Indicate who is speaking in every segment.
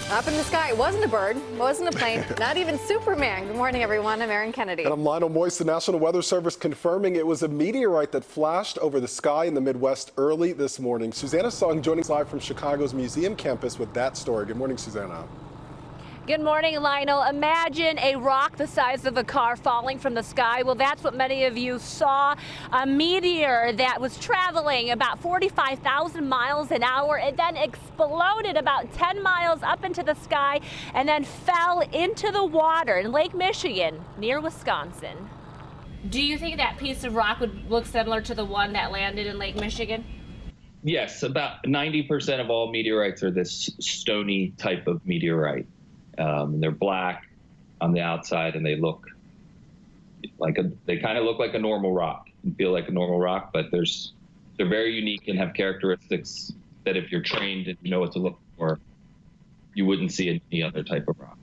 Speaker 1: Up in the sky, it wasn't a bird, wasn't a plane, not even Superman. Good morning, everyone. I'm Erin Kennedy.
Speaker 2: And I'm Lionel Moise. The National Weather Service confirming it was a meteorite that flashed over the sky in the Midwest early this morning. Susanna Song joining us live from Chicago's museum campus with that story. Good morning, Susanna.
Speaker 3: Good morning, Lionel. Imagine a rock the size of a car falling from the sky. Well, that's what many of you saw. A meteor that was traveling about 45,000 miles an hour. It then exploded about 10 miles up into the sky and then fell into the water in Lake Michigan near Wisconsin. Do you think that piece of rock would look similar to the one that landed in Lake Michigan?
Speaker 4: Yes, about 90% of all meteorites are this stony type of meteorite. They're black on the outside, and they look like they kind of look like a normal rock and feel like a normal rock, but they're very unique and have characteristics that if you're trained and you know what to look for, you wouldn't see any other type of rock.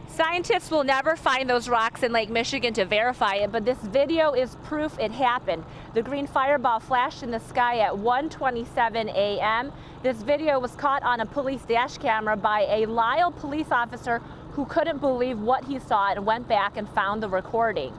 Speaker 3: Scientists will never find those rocks in Lake Michigan to verify it, but this video is proof it happened. The green fireball flashed in the sky at 1:27 a.m. This video was caught on a police dash camera by a Lisle police officer who couldn't believe what he saw and went back and found the recording.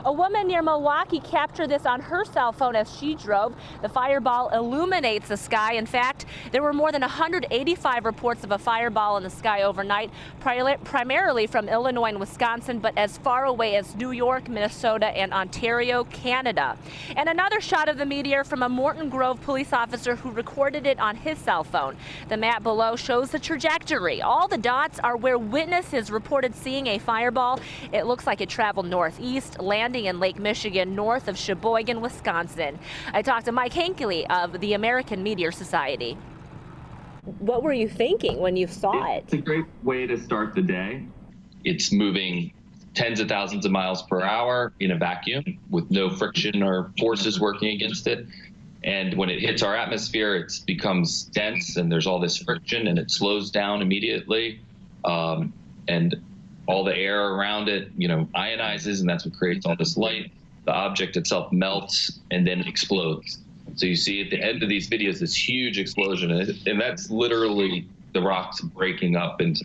Speaker 3: A woman near Milwaukee captured this on her cell phone as she drove. The fireball illuminates the sky. In fact, there were more than 185 reports of a fireball in the sky overnight, primarily from Illinois and Wisconsin, but as far away as New York, Minnesota, and Ontario, Canada. And another shot of the meteor from a Morton Grove police officer who recorded it on his cell phone. The map below shows the trajectory. All the dots are where witnesses reported seeing a fireball. It looks like it traveled northeast, landing in Lake Michigan, north of Sheboygan, Wisconsin. I talked to Mike Hinckley of the American Meteor Society. What were you thinking when you saw it?
Speaker 5: It's a great way to start the day.
Speaker 4: It's moving tens of thousands of miles per hour in a vacuum with no friction or forces working against it. And when it hits our atmosphere, it becomes dense and there's all this friction and it slows down immediately. And all the air around it, ionizes, and that's what creates all this light. The object itself melts and then explodes. So you see at the end of these videos, this huge explosion, and that's literally the rocks breaking up into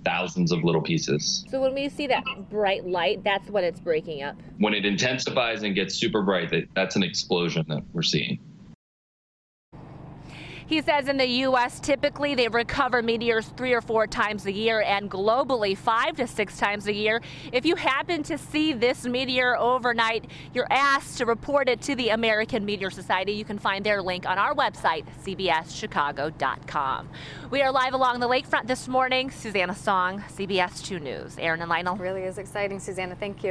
Speaker 4: thousands of little pieces.
Speaker 3: So when we see that bright light, that's when it's breaking up?
Speaker 4: When it intensifies and gets super bright, that's an explosion that we're seeing.
Speaker 3: He says in the U.S., typically they recover meteors 3 or 4 times a year, and globally 5 to 6 times a year. If you happen to see this meteor overnight, you're asked to report it to the American Meteor Society. You can find their link on our website, cbschicago.com. We are live along the lakefront this morning. Susanna Song, CBS 2 News. Erin and Lionel.
Speaker 1: Really is exciting, Susanna. Thank you.